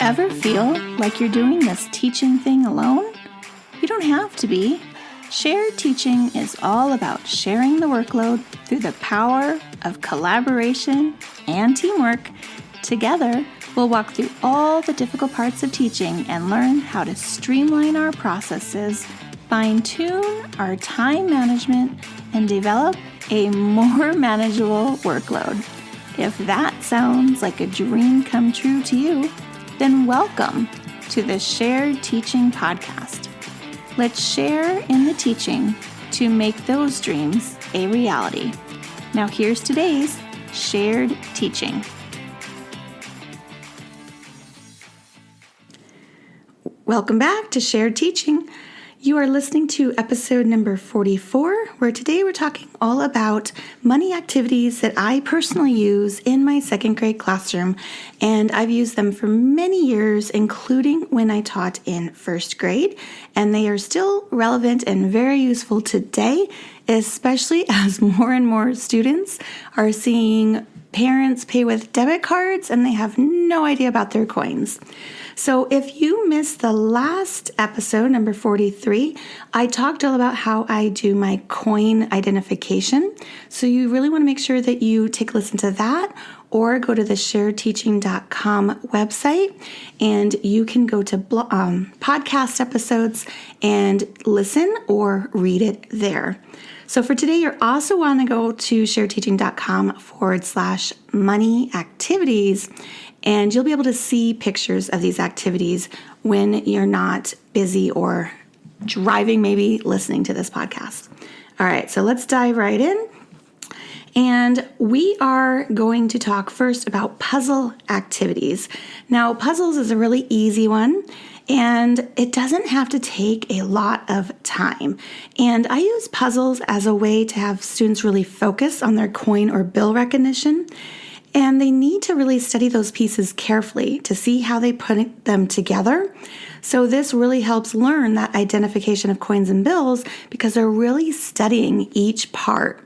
Ever feel like you're doing this teaching thing alone? You don't have to be. Shared teaching is all about sharing the workload through the power of collaboration and teamwork. Together, we'll walk through all the difficult parts of teaching and learn how to streamline our processes, fine-tune our time management, and develop a more manageable workload. If that sounds like a dream come true to you, then welcome to the Shared Teaching Podcast. Let's share in the teaching to make those dreams a reality. Now here's today's Shared Teaching. Welcome back to Shared Teaching. You are listening to episode number 44, where today we're talking all about money activities that I personally use in my second grade classroom, and I've used them for many years, including when I taught in first grade, and they are still relevant and very useful today, especially as more and more students are seeing parents pay with debit cards and they have no idea about their coins. So if you missed the last episode, number 43, I talked all about how I do my coin identification. So you really want to make sure that you take a listen to that, or go to the sharedteaching.com website and you can go to podcast episodes and listen or read it there. So for today, you also want to go to sharedteaching.com/money activities, and you'll be able to see pictures of these activities when you're not busy or driving, maybe listening to this podcast. All right, so let's dive right in. And we are going to talk first about puzzle activities. Now, puzzles is a really easy one, and it doesn't have to take a lot of time. And I use puzzles as a way to have students really focus on their coin or bill recognition. And they need to really study those pieces carefully to see how they put them together. So this really helps learn that identification of coins and bills, because they're really studying each part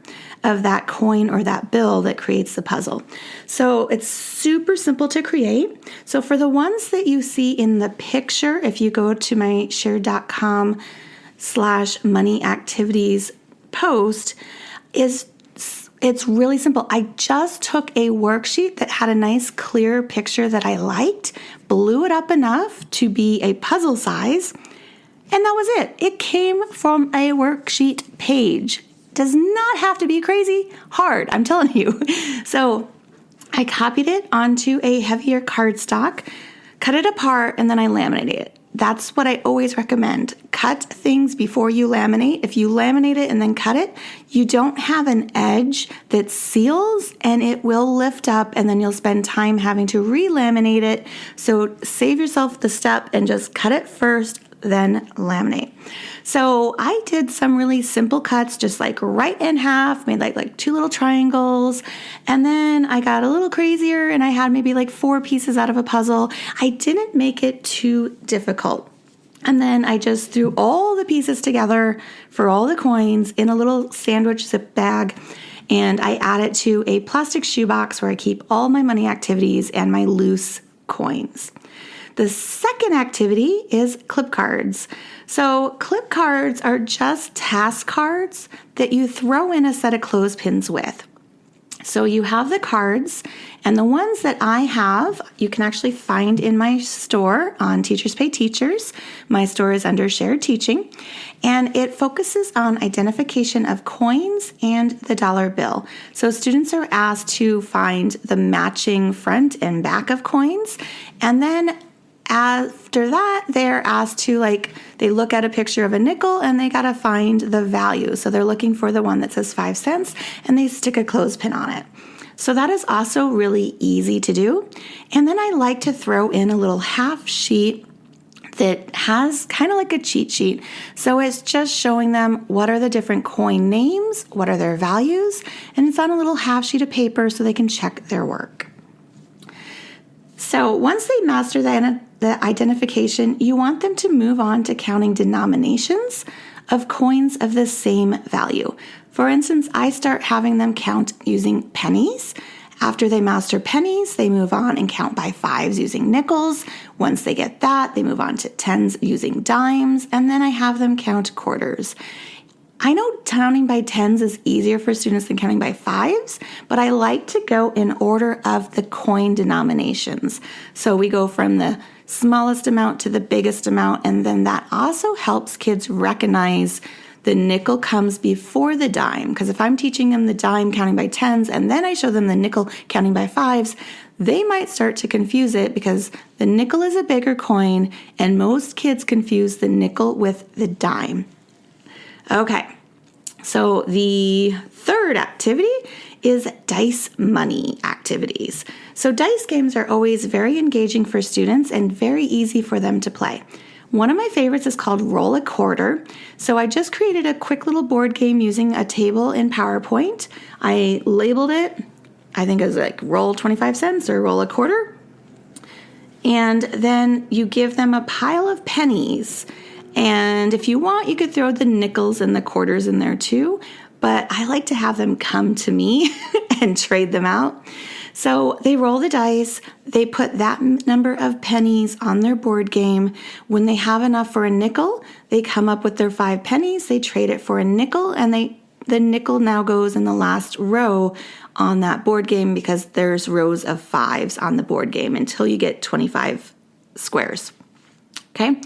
of that coin or that bill that creates the puzzle. So it's super simple to create. So for the ones that you see in the picture, if you go to my shared.com/money activities post, it's really simple. I just took a worksheet that had a nice clear picture that I liked, blew it up enough to be a puzzle size, and that was it. It came from a worksheet page. Does not have to be crazy hard, I'm telling you. So I copied it onto a heavier cardstock, cut it apart, and then I laminated it. That's what I always recommend. Cut things before you laminate. If you laminate it and then cut it, you don't have an edge that seals, and it will lift up, and then you'll spend time having to re-laminate it. So save yourself the step and just cut it first, then laminate. So I did some really simple cuts, just like right in half, made like two little triangles. And then I got a little crazier and I had maybe like 4 pieces out of a puzzle. I didn't make it too difficult. And then I just threw all the pieces together for all the coins in a little sandwich zip bag. And I added to a plastic shoebox where I keep all my money activities and my loose coins. The second activity is clip cards. So clip cards are just task cards that you throw in a set of clothespins with. So you have the cards, and the ones that I have, you can actually find in my store on Teachers Pay Teachers. My store is under Shared Teaching, and it focuses on identification of coins and the dollar bill. So students are asked to find the matching front and back of coins, and then after that, they're asked to, they look at a picture of a nickel and they got to find the value. So they're looking for the one that says 5 cents and they stick a clothespin on it. So that is also really easy to do. And then I like to throw in a little half sheet that has kind of like a cheat sheet. So it's just showing them what are the different coin names, what are their values, and it's on a little half sheet of paper so they can check their work. So once they master the identification, you want them to move on to counting denominations of coins of the same value. For instance, I start having them count using pennies. After they master pennies, they move on and count by fives using nickels. Once they get that, they move on to tens using dimes, and then I have them count quarters. I know counting by tens is easier for students than counting by fives, but I like to go in order of the coin denominations. So we go from the smallest amount to the biggest amount, and then that also helps kids recognize the nickel comes before the dime, because if I'm teaching them the dime counting by tens and then I show them the nickel counting by fives, they might start to confuse it because the nickel is a bigger coin and most kids confuse the nickel with the dime. Okay, so the third activity is dice money activities. So dice games are always very engaging for students and very easy for them to play. One of my favorites is called Roll a Quarter. So I just created a quick little board game using a table in PowerPoint. I labeled it, I think it was like roll 25 cents or roll a quarter. And then you give them a pile of pennies. And if you want, you could throw the nickels and the quarters in there too. But I like to have them come to me and trade them out. So they roll the dice, they put that number of pennies on their board game. When they have enough for a nickel, they come up with their 5 pennies, they trade it for a nickel, and the nickel now goes in the last row on that board game because there's rows of 5s on the board game until you get 25 squares. Okay,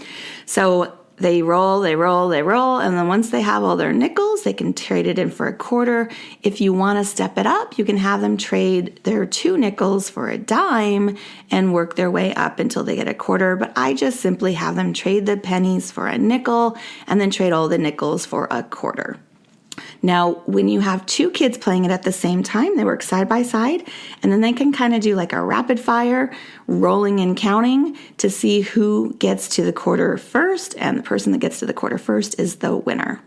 so they roll, and then once they have all their nickels, they can trade it in for a quarter. If you want to step it up, you can have them trade their 2 nickels for a dime and work their way up until they get a quarter. But I just simply have them trade the pennies for a nickel and then trade all the nickels for a quarter. Now, when you have 2 kids playing it at the same time, they work side by side, and then they can kind of do like a rapid fire, rolling and counting to see who gets to the quarter first, and the person that gets to the quarter first is the winner.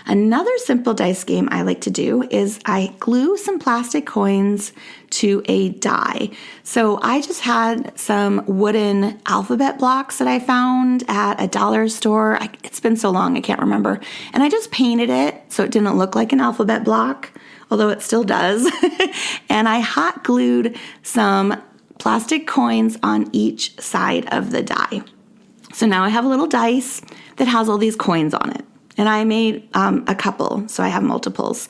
Another simple dice game I like to do is I glue some plastic coins to a die. So I just had some wooden alphabet blocks that I found at a dollar store. It's been so long, I can't remember. And I just painted it so it didn't look like an alphabet block, although it still does. And I hot glued some plastic coins on each side of the die. So now I have a little dice that has all these coins on it. And I made a couple, so I have multiples.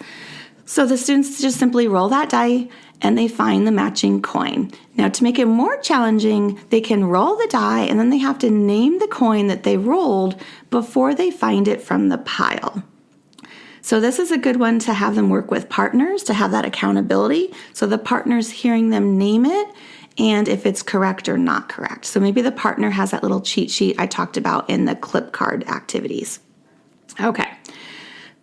So the students just simply roll that die and they find the matching coin. Now to make it more challenging, they can roll the die and then they have to name the coin that they rolled before they find it from the pile. So this is a good one to have them work with partners to have that accountability. So the partner's hearing them name it and if it's correct or not correct. So maybe the partner has that little cheat sheet I talked about in the clip card activities. Okay,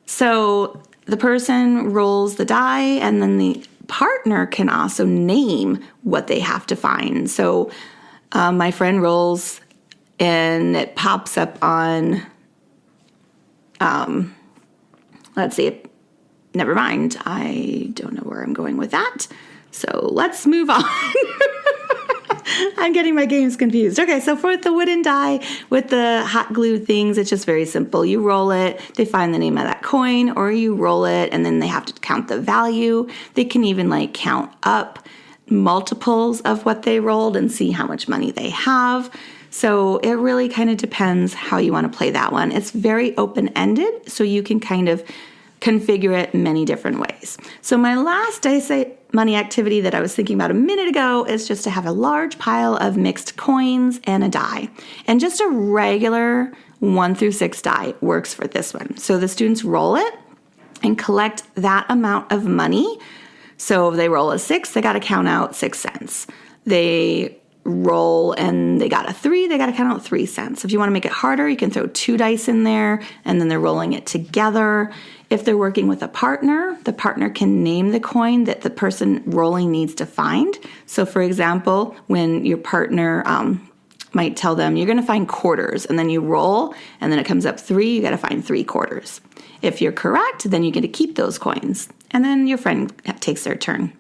so the person rolls the die and then the partner can also name what they have to find. So my friend rolls and it pops up on, let's see, never mind. I don't know where I'm going with that. So let's move on. I'm getting my games confused. Okay, so for the wooden die with the hot glue things, it's just very simple. You roll it, they find the name of that coin, or you roll it and then they have to count the value. They can even like count up multiples of what they rolled and see how much money they have. So it really kind of depends how you want to play that one. It's very open-ended, so you can kind of configure it many different ways. So my last dice money activity that I was thinking about a minute ago is just to have a large pile of mixed coins and a die. And just a regular 1 through 6 die works for this one. So the students roll it and collect that amount of money. So if they roll a 6, they got to count out 6 cents. They roll and they got a 3, they got to count out 3 cents. If you want to make it harder, you can throw 2 dice in there and then they're rolling it together. If they're working with a partner, the partner can name the coin that the person rolling needs to find. So for example, when your partner might tell them you're going to find quarters and then you roll and then it comes up 3, you got to find 3 quarters. If you're correct, then you get to keep those coins and then your friend takes their turn.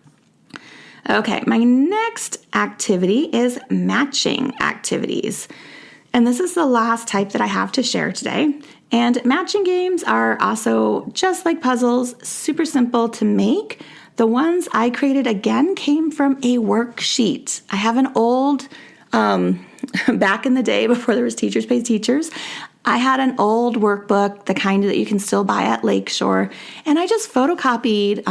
Okay, my next activity is matching activities. And this is the last type that I have to share today. And matching games are also just like puzzles, super simple to make. The ones I created, again, came from a worksheet. I have an old, back in the day before there was Teachers Pay Teachers, I had an old workbook, the kind that you can still buy at Lakeshore, and I just photocopied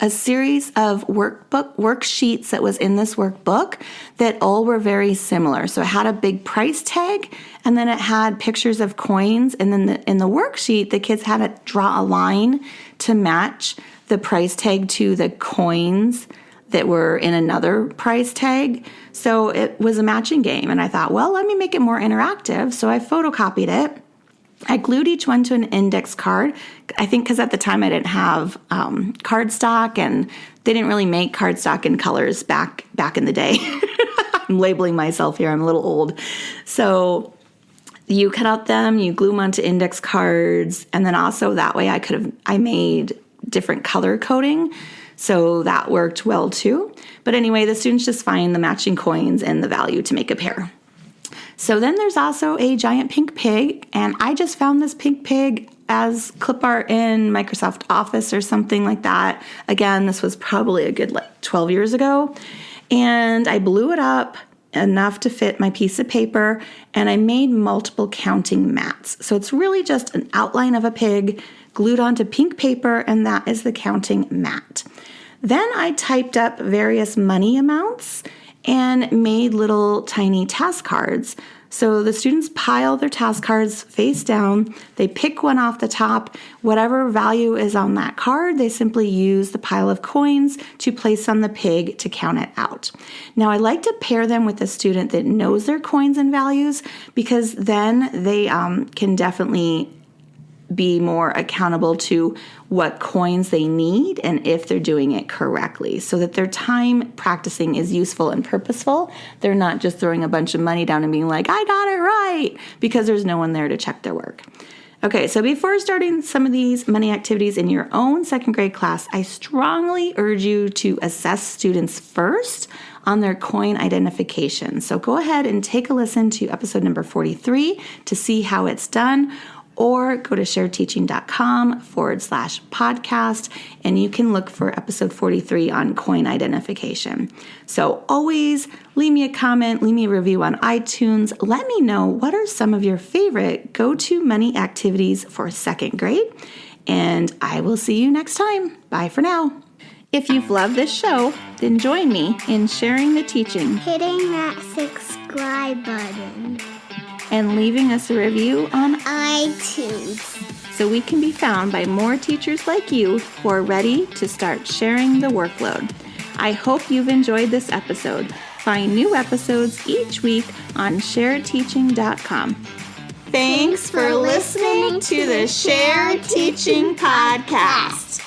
a series of worksheets that was in this workbook that all were very similar. So it had a big price tag, and then it had pictures of coins, and then in the worksheet, the kids had to draw a line to match the price tag to the coins that were in another price tag. So it was a matching game. And I thought, well, let me make it more interactive. So I photocopied it. I glued each one to an index card. I think because at the time I didn't have cardstock, and they didn't really make cardstock in colors back in the day. I'm labeling myself here. I'm a little old. So you cut out them, you glue them onto index cards. And then also that way I made different color coding. So that worked well too. But anyway, the students just find the matching coins and the value to make a pair. So then there's also a giant pink pig, and I just found this pink pig as clip art in Microsoft Office or something like that. Again, this was probably a good 12 years ago. And I blew it up enough to fit my piece of paper, and I made multiple counting mats. So it's really just an outline of a pig glued onto pink paper, and that is the counting mat. Then I typed up various money amounts and made little tiny task cards. So the students pile their task cards face down. They pick one off the top. Whatever value is on that card, they simply use the pile of coins to place on the pig to count it out. Now, I like to pair them with a student that knows their coins and values, because then they can definitely be more accountable to what coins they need and if they're doing it correctly, so that their time practicing is useful and purposeful. They're not just throwing a bunch of money down and being like, I got it right, because there's no one there to check their work. Okay, so before starting some of these money activities in your own second grade class, I strongly urge you to assess students first on their coin identification. So go ahead and take a listen to episode number 43 to see how it's done, or go to sharedteaching.com/podcast, and you can look for episode 43 on coin identification. So always leave me a comment, leave me a review on iTunes. Let me know what are some of your favorite go-to money activities for second grade, and I will see you next time. Bye for now. If you've loved this show, then join me in sharing the teaching, hitting that subscribe button, and leaving us a review on iTunes, so we can be found by more teachers like you who are ready to start sharing the workload. I hope you've enjoyed this episode. Find new episodes each week on sharedteaching.com. Thanks for listening to the Shared Teaching Podcast.